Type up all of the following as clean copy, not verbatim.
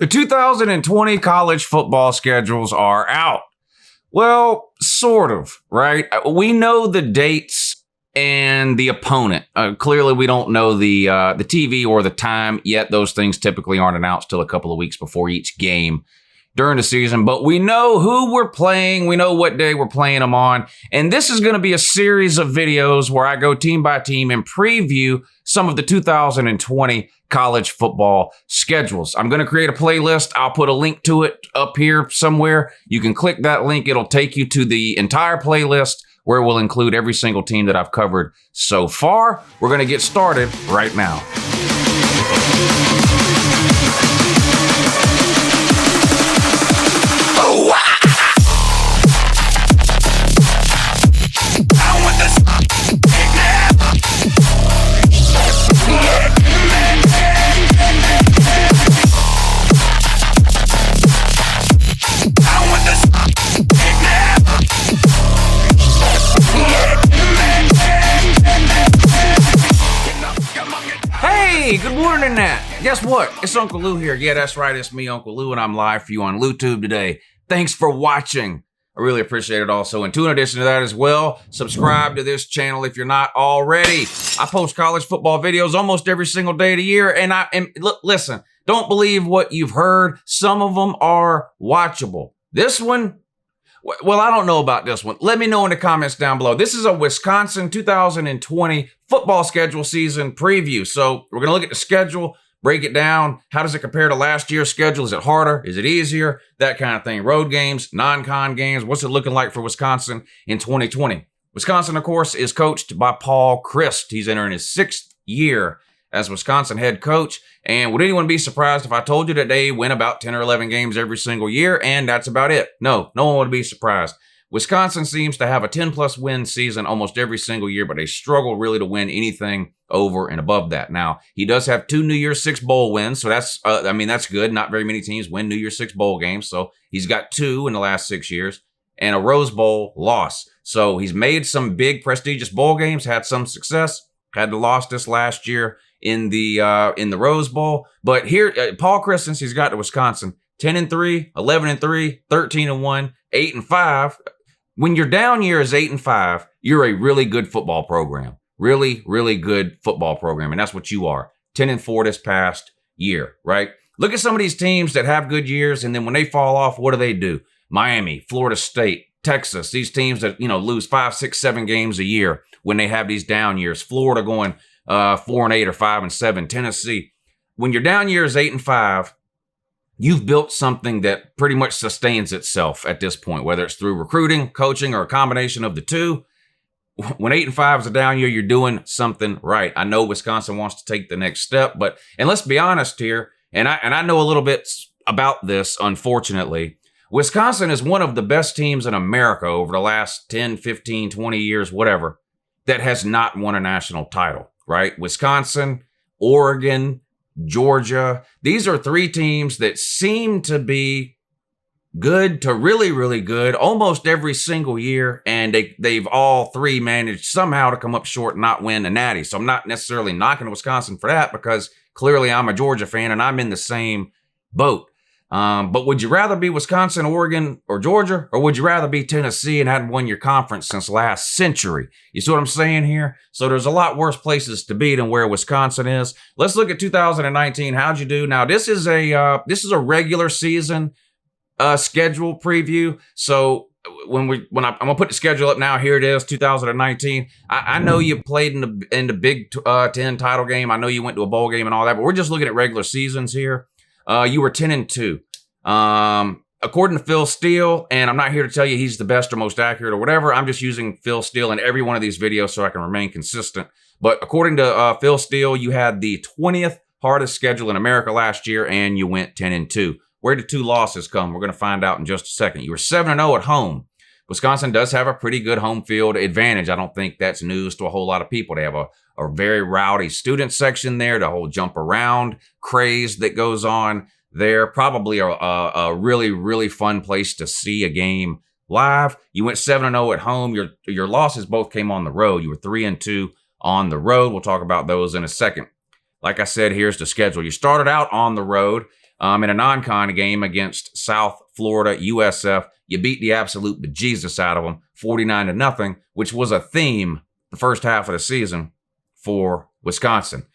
The 2020 college football schedules are out. Well, sort of, right? We know the dates and the opponent. Clearly, we don't know the TV or the time yet. Those things typically aren't announced till a couple of weeks before each game during the season. But we know who we're playing. We know what day we're playing them on. And this is going to be a series of videos where I go team by team and preview some of the 2020 college football schedules. I'm going to create a playlist. I'll put a link to it up here somewhere. You can click that link. It'll take you to the entire playlist where we'll include every single team that I've covered so far. We're going to get started right now. Hey, good morning, Nat. Guess what? It's Uncle Lou here. Yeah, that's right. It's me, Uncle Lou, and I'm live for you on LouTube today. Thanks for watching. I really appreciate it also. And in addition to that as well, subscribe to this channel if you're not already. I post college football videos almost every single day of the year. And listen, don't believe what you've heard. Some of them are watchable. This one, well, I don't know about this one. Let me know in the comments down below. This is a Wisconsin 2020 football schedule season preview. So we're going to look at the schedule, break it down. How does it compare to last year's schedule? Is it harder? Is it easier? That kind of thing. Road games, non-con games. What's it looking like for Wisconsin in 2020? Wisconsin, of course, is coached by Paul Chryst. He's entering his 6th year as Wisconsin head coach. And would anyone be surprised if I told you that they win about 10 or 11 games every single year and that's about it? No one would be surprised. Wisconsin seems to have a 10-plus win season almost every single year, but they struggle really to win anything over and above that. Now, he does have 2 New Year's Six bowl wins, so that's good. Not very many teams win New Year's Six bowl games, so he's got 2 in the last 6 years, and a Rose Bowl loss. So he's made some big prestigious bowl games, had some success, had to lost this last year in the Rose Bowl. But here, Paul Chryst, since he's got to Wisconsin, 10-3, 11-3, 13-1, 8-5. When your down year is 8-5, you're a really good football program. Really, really good football program. And that's what you are. 10-4 this past year, right? Look at some of these teams that have good years, and then when they fall off, what do? Miami, Florida State, Texas, these teams that, lose 5, 6, 7 games a year when they have these down years. Florida going 4-8 or 5-7. Tennessee. When your down year is 8-5, you've built something that pretty much sustains itself at this point, whether it's through recruiting, coaching, or a combination of the two. When 8-5 is a down year, you're doing something right. I know Wisconsin wants to take the next step, and let's be honest here, and I know a little bit about this, unfortunately. Wisconsin is one of the best teams in America over the last 10, 15, 20 years, whatever, that has not won a national title, right? Wisconsin, Oregon, Georgia. These are 3 teams that seem to be good to really, really good almost every single year, and they've all 3 managed somehow to come up short and not win a natty. So I'm not necessarily knocking Wisconsin for that, because clearly I'm a Georgia fan and I'm in the same boat. But would you rather be Wisconsin, Oregon, or Georgia? Or would you rather be Tennessee and hadn't won your conference since last century? You see what I'm saying here? So there's a lot worse places to be than where Wisconsin is. Let's look at 2019. How'd you do? Now, this is a regular season schedule preview. So I'm gonna put the schedule up now. Here it is, 2019. I know you played in the Big 10 title game. I know you went to a bowl game and all that, but we're just looking at regular seasons here. You were 10-2. According to Phil Steele, and I'm not here to tell you he's the best or most accurate or whatever. I'm just using Phil Steele in every one of these videos so I can remain consistent. But according to Phil Steele, you had the 20th hardest schedule in America last year, and you went 10-2. Where did 2 losses come? We're going to find out in just a second. You were 7-0 at home. Wisconsin does have a pretty good home field advantage. I don't think that's news to a whole lot of people. They have a very rowdy student section there, the whole jump around craze that goes on there. Probably a really, really fun place to see a game live. You went 7-0 at home. Your losses both came on the road. You were 3-2 on the road. We'll talk about those in a second. Like I said, here's the schedule. You started out on the road. In a non-con game against South Florida USF, you beat the absolute bejesus out of them, 49-0, which was a theme the first half of the season for Wisconsin.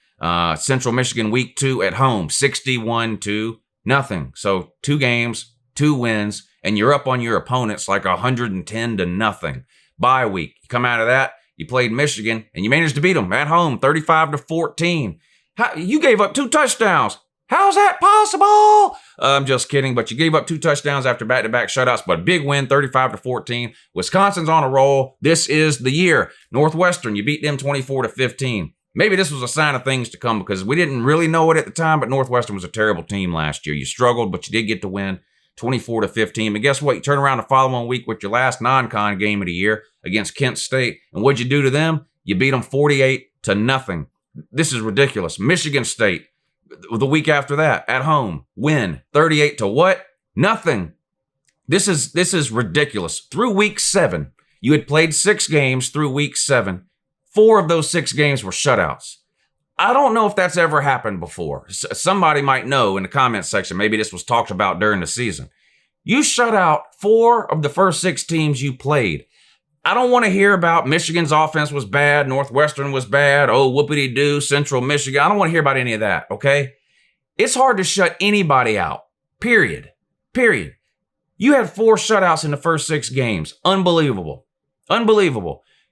Central Michigan week 2 at home, 61-0. So 2 games, 2 wins, and you're up on your opponents like 110-0. Bye week. You come out of that, you played Michigan, and you managed to beat them at home, 35-14. You gave up 2 touchdowns. How's that possible? I'm just kidding, but you gave up 2 touchdowns after back-to-back shutouts, but a big win, 35-14. Wisconsin's on a roll. This is the year. Northwestern, you beat them 24-15. Maybe this was a sign of things to come because we didn't really know it at the time, but Northwestern was a terrible team last year. You struggled, but you did get to win 24-15. And guess what? You turn around the following week with your last non-con game of the year against Kent State. And what'd you do to them? You beat them 48-0. This is ridiculous. Michigan State, the week after that, at home, win 38 to what? Nothing. This is ridiculous. Through week 7, you had played 6 games through week 7. 4 of those 6 games were shutouts. I don't know if that's ever happened before. Somebody might know in the comments section. Maybe this was talked about during the season. You shut out 4 of the first 6 teams you played. I don't want to hear about Michigan's offense was bad, Northwestern was bad, oh, whoopity-doo, Central Michigan. I don't want to hear about any of that, okay? It's hard to shut anybody out, period. You had 4 shutouts in the first 6 games. Unbelievable.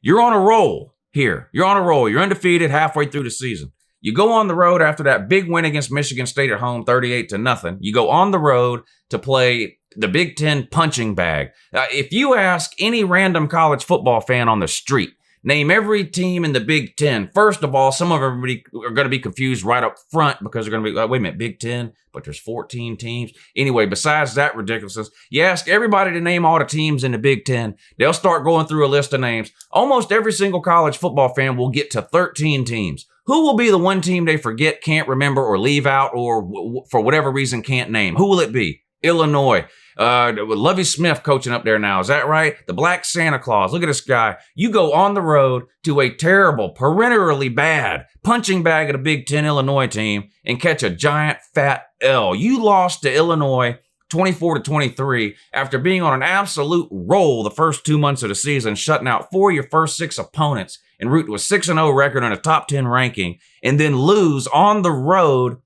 You're on a roll here. You're on a roll. You're undefeated halfway through the season. You go on the road after that big win against Michigan State at home, 38-0. You go on the road to play the Big Ten punching bag. If you ask any random college football fan on the street, name every team in the Big Ten. First of all, some of everybody are going to be confused right up front because they're going to be like, wait a minute, Big Ten, but there's 14 teams. Anyway, besides that ridiculousness, you ask everybody to name all the teams in the Big Ten. They'll start going through a list of names. Almost every single college football fan will get to 13 teams. Who will be the one team they forget, can't remember, or leave out, or for whatever reason can't name? Who will it be? Illinois. Lovie Smith coaching up there now. Is that right? The Black Santa Claus. Look at this guy. You go on the road to a terrible, perennially bad punching bag of the Big Ten Illinois team and catch a giant fat L. You lost to Illinois 24-23 after being on an absolute roll the first 2 months of the season, shutting out 4 of your first 6 opponents en route to a 6-0 record and a top 10 ranking, and then lose on the road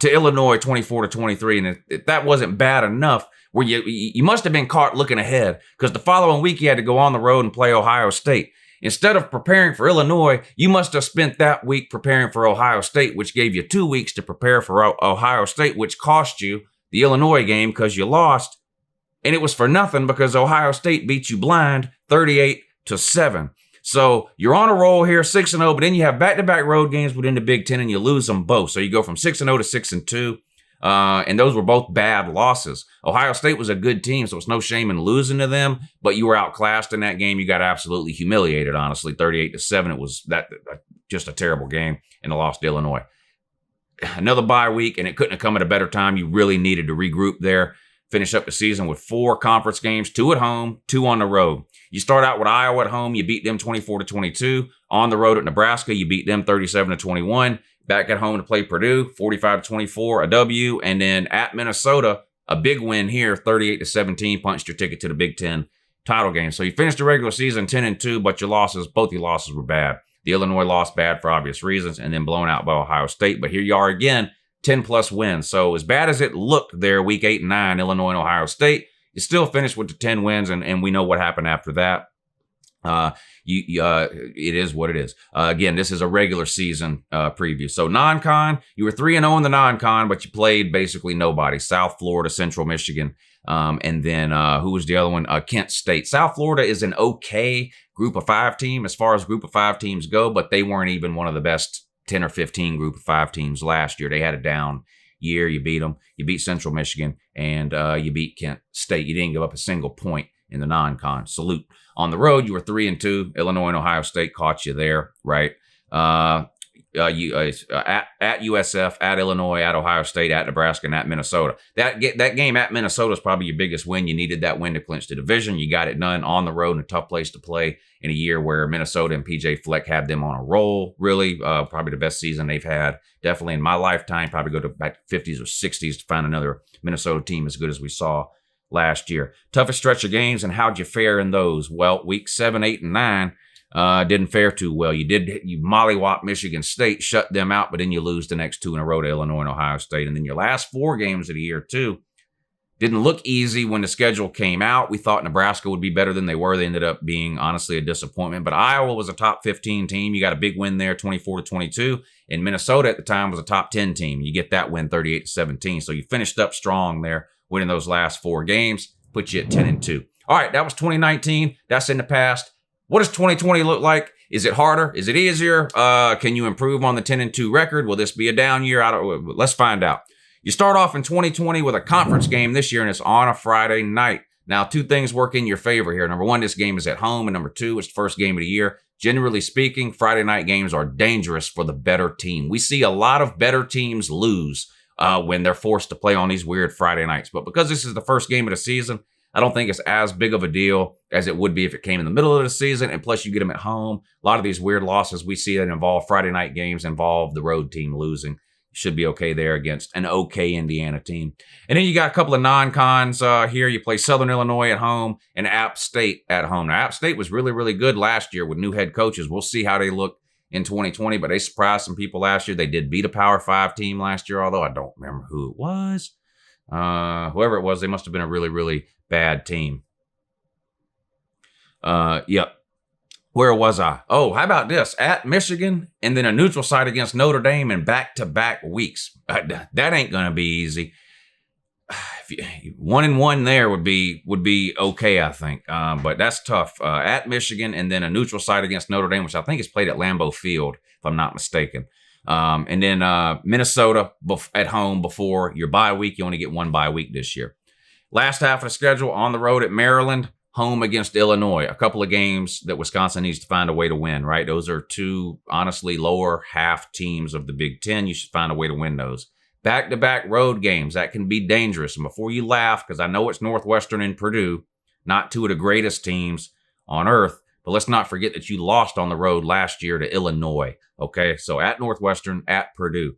to Illinois 24-23. And if that wasn't bad enough, where you must have been caught looking ahead, because the following week you had to go on the road and play Ohio State. Instead of preparing for Illinois, you must have spent that week preparing for Ohio State, which gave you 2 weeks to prepare for Ohio State, which cost you the Illinois game because you lost. And it was for nothing because Ohio State beat you blind 38-7. So you're on a roll here, 6-0, but then you have back-to-back road games within the Big Ten and you lose them both. So you go from 6-0 to 6-2. And those were both bad losses. Ohio State was a good team, so it's no shame in losing to them, but you were outclassed in that game. You got absolutely humiliated, honestly, 38-7. It was just a terrible game, and a loss to Illinois. Another bye week, and it couldn't have come at a better time. You really needed to regroup there. Finish up the season with 4 conference games, 2 at home, 2 on the road. You start out with Iowa at home. You beat them 24-22. On the road at Nebraska, you beat them 37-21. Back at home to play Purdue, 45-24, a W. And then at Minnesota, a big win here, 38-17, punched your ticket to the Big Ten title game. So you finished the regular season 10-2, but both your losses were bad. The Illinois loss bad for obvious reasons, and then blown out by Ohio State. But here you are again, 10-plus wins. So as bad as it looked there, week 8 and 9, Illinois and Ohio State, you still finished with the 10 wins, and we know what happened after that. It is what it is. Again, this is a regular season preview. So non-con, you were 3-0 in the non-con, but you played basically nobody. South Florida, Central Michigan, and then who was the other one? Kent State. South Florida is an okay group of 5 team as far as group of 5 teams go, but they weren't even one of the best 10 or 15 group of 5 teams last year. They had a down year. You beat them. You beat Central Michigan, and you beat Kent State. You didn't give up a single point in the non-con. Salute. On the road, you were 3-2. Illinois and Ohio State caught you there, right? at USF, at Illinois, at Ohio State, at Nebraska, and at Minnesota. That game at Minnesota is probably your biggest win. You needed that win to clinch the division. You got it done on the road in a tough place to play in a year where Minnesota and PJ Fleck had them on a roll. Really, probably the best season they've had. Definitely in my lifetime. Probably go to back 50s or 60s to find another Minnesota team as good as we saw last year. Toughest stretch of games, and how'd you fare in those? Well, week 7, 8, and 9 didn't fare too well. You mollywop Michigan State, shut them out, but then you lose the next 2 in a row to Illinois and Ohio State. And then your last 4 games of the year, too, didn't look easy when the schedule came out. We thought Nebraska would be better than they were. They ended up being, honestly, a disappointment. But Iowa was a top 15 team. You got a big win there, 24-22. And Minnesota at the time was a top 10 team. You get that win, 38-17. So you finished up strong there, winning those last 4 games, put you at 10-2. All right, that was 2019. That's in the past. What does 2020 look like? Is it harder? Is it easier? Can you improve on the 10-2 record? Will this be a down year? Let's find out. You start off in 2020 with a conference game this year, and it's on a Friday night. Now, 2 things work in your favor here. Number 1, this game is at home, and number 2, it's the first game of the year. Generally speaking, Friday night games are dangerous for the better team. We see a lot of better teams lose when they're forced to play on these weird Friday nights. But because this is the first game of the season, I don't think it's as big of a deal as it would be if it came in the middle of the season. And plus, you get them at home. A lot of these weird losses we see that involve Friday night games involve the road team losing. Should be okay there against an okay Indiana team. And then you got a couple of non-cons here. You play Southern Illinois at home and App State at home. Now, App State was really, really good last year with new head coaches. We'll see how they look in 2020, but they surprised some people last year. They did beat a Power 5 team last year, although I don't remember who it was. Whoever it was, they must have been a really, really bad team. Yep. Where was I? Oh, how about this? At Michigan and then a neutral site against Notre Dame in back-to-back weeks. That ain't going to be easy. 1-1 there would be okay, I think. But that's tough. At Michigan and then a neutral site against Notre Dame, which I think is played at Lambeau Field, if I'm not mistaken. And then Minnesota at home before your bye week. You only get 1 bye week this year. Last half of the schedule on the road at Maryland. Home against Illinois, a couple of games that Wisconsin needs to find a way to win, right? Those are 2, honestly, lower half teams of the Big Ten. You should find a way to win those. Back-to-back road games, that can be dangerous. And before you laugh, because I know it's Northwestern and Purdue, not 2 of the greatest teams on earth, but let's not forget that you lost on the road last year to Illinois, okay? So at Northwestern, at Purdue.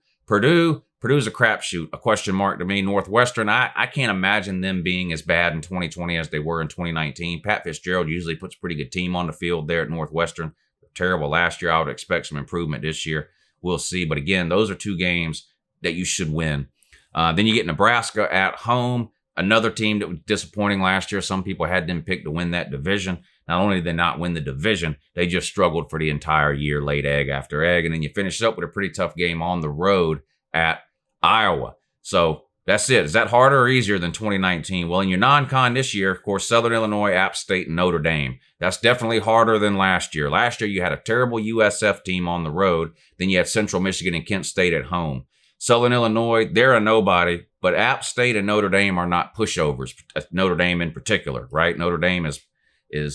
Purdue's a crapshoot, a question mark to me. Northwestern, I can't imagine them being as bad in 2020 as they were in 2019. Pat Fitzgerald usually puts a pretty good team on the field there at Northwestern. Terrible last year. I would expect some improvement this year. We'll see. But again, those are 2 games that you should win. Then you get Nebraska at home, another team that was disappointing last year. Some people had them picked to win that division. Not only did they not win the division, they just struggled for the entire year, laid egg after egg. And then you finish up with a pretty tough game on the road at Iowa. So that's it. Is that harder or easier than 2019? Well, in your non-con this year, of course, Southern Illinois, App State, and Notre Dame. That's definitely harder than last year. Last year, you had a terrible USF team on the road. Then you had Central Michigan and Kent State at home. Southern Illinois, they're a nobody, but App State and Notre Dame are not pushovers. Notre Dame in particular, right? Notre Dame is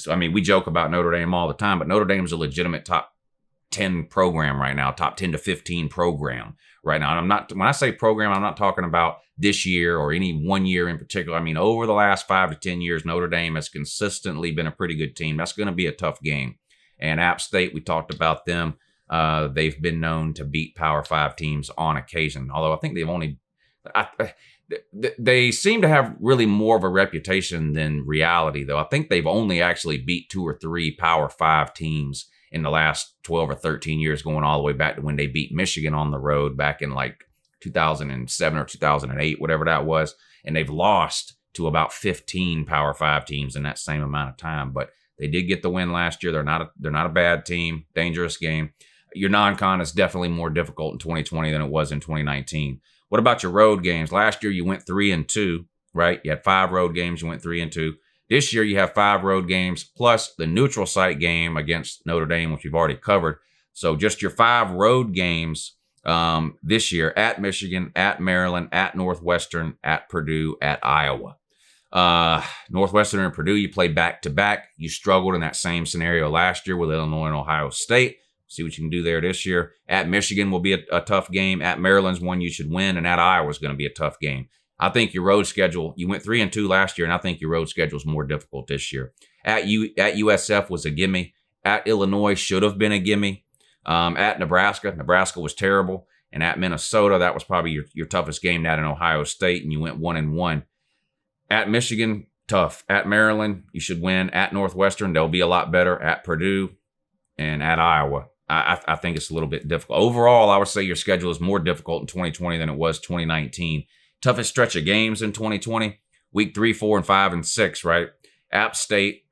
I mean, we joke about Notre Dame all the time, but Notre Dame is a legitimate top 10 program right now, top 10 to 15 program right now. And when I say program, I'm not talking about this year or any one year in particular. I mean, over the last 5 to 10 years, Notre Dame has consistently been a pretty good team. That's going to be a tough game. And App State, we talked about them. They've been known to beat Power 5 teams on occasion, although I think they've only they seem to have really more of a reputation than reality, though. I think they've only actually beat 2 or 3 Power 5 teams in the last 12 or 13 years, going all the way back to when they beat Michigan on the road back in like 2007 or 2008, whatever that was. And they've lost to about 15 Power 5 teams in that same amount of time. But they did get the win last year. They're not a bad team. Dangerous game. Your non-con is definitely more difficult in 2020 than it was in 2019. What about your road games? Last year you went 3-2, right? You had 5 road games. You went 3-2. This year you have 5 road games plus the neutral site game against Notre Dame, which we've already covered. So just your 5 road games this year: at Michigan, at Maryland, at Northwestern, at Purdue, at Iowa. Northwestern and Purdue, you play back-to-back. You struggled in that same scenario last year with Illinois and Ohio State. See what you can do there this year. At Michigan will be a tough game. At Maryland's one you should win, and at Iowa's going to be a tough game. I think your road schedule, you went 3-2 last year, and I think your road schedule is more difficult this year. At USF was a gimme. At Illinois should have been a gimme. At Nebraska was terrible. And at Minnesota, that was probably your toughest game. At Ohio State, and you went 1-1. At Michigan, tough. At Maryland, you should win. At Northwestern, they'll be a lot better. At Purdue, and at Iowa, I think it's a little bit difficult. Overall, I would say your schedule is more difficult in 2020 than it was 2019. Toughest stretch of games in 2020, week 3, 4, and 5, and 6, right? App State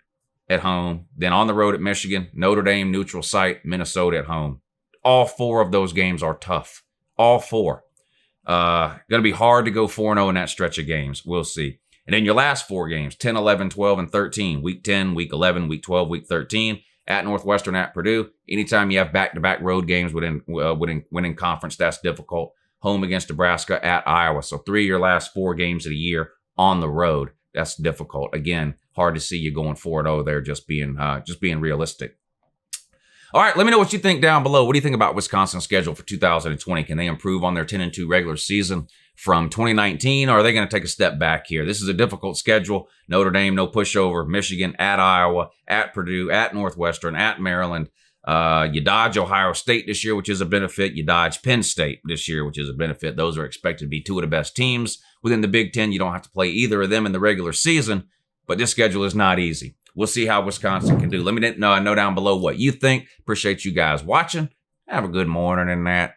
at home, then on the road at Michigan, Notre Dame, neutral site, Minnesota at home. All 4 of those games are tough. All 4. Going to be hard to go 4-0 in that stretch of games. We'll see. And then your last 4 games, 10, 11, 12, and 13. Week 10, week 11, week 12, week 13. At Northwestern, at Purdue. Anytime you have back-to-back road games winning conference, that's difficult. Home against Nebraska, at Iowa. So 3 of your last 4 games of the year on the road. That's difficult. Again, hard to see you going 4-0 there, just being realistic. All right, let me know what you think down below. What do you think about Wisconsin's schedule for 2020? Can they improve on their 10-2 regular season from 2019, or are they going to take a step back here? This is a difficult schedule. Notre Dame, no pushover. Michigan, at Iowa, at Purdue, at Northwestern, at Maryland. You dodge Ohio State this year, which is a benefit. You dodge Penn State this year, which is a benefit. Those are expected to be 2 of the best teams within the Big Ten. You don't have to play either of them in the regular season, but this schedule is not easy. We'll see how Wisconsin can do. Let me know down below what you think. Appreciate you guys watching. Have a good morning and that.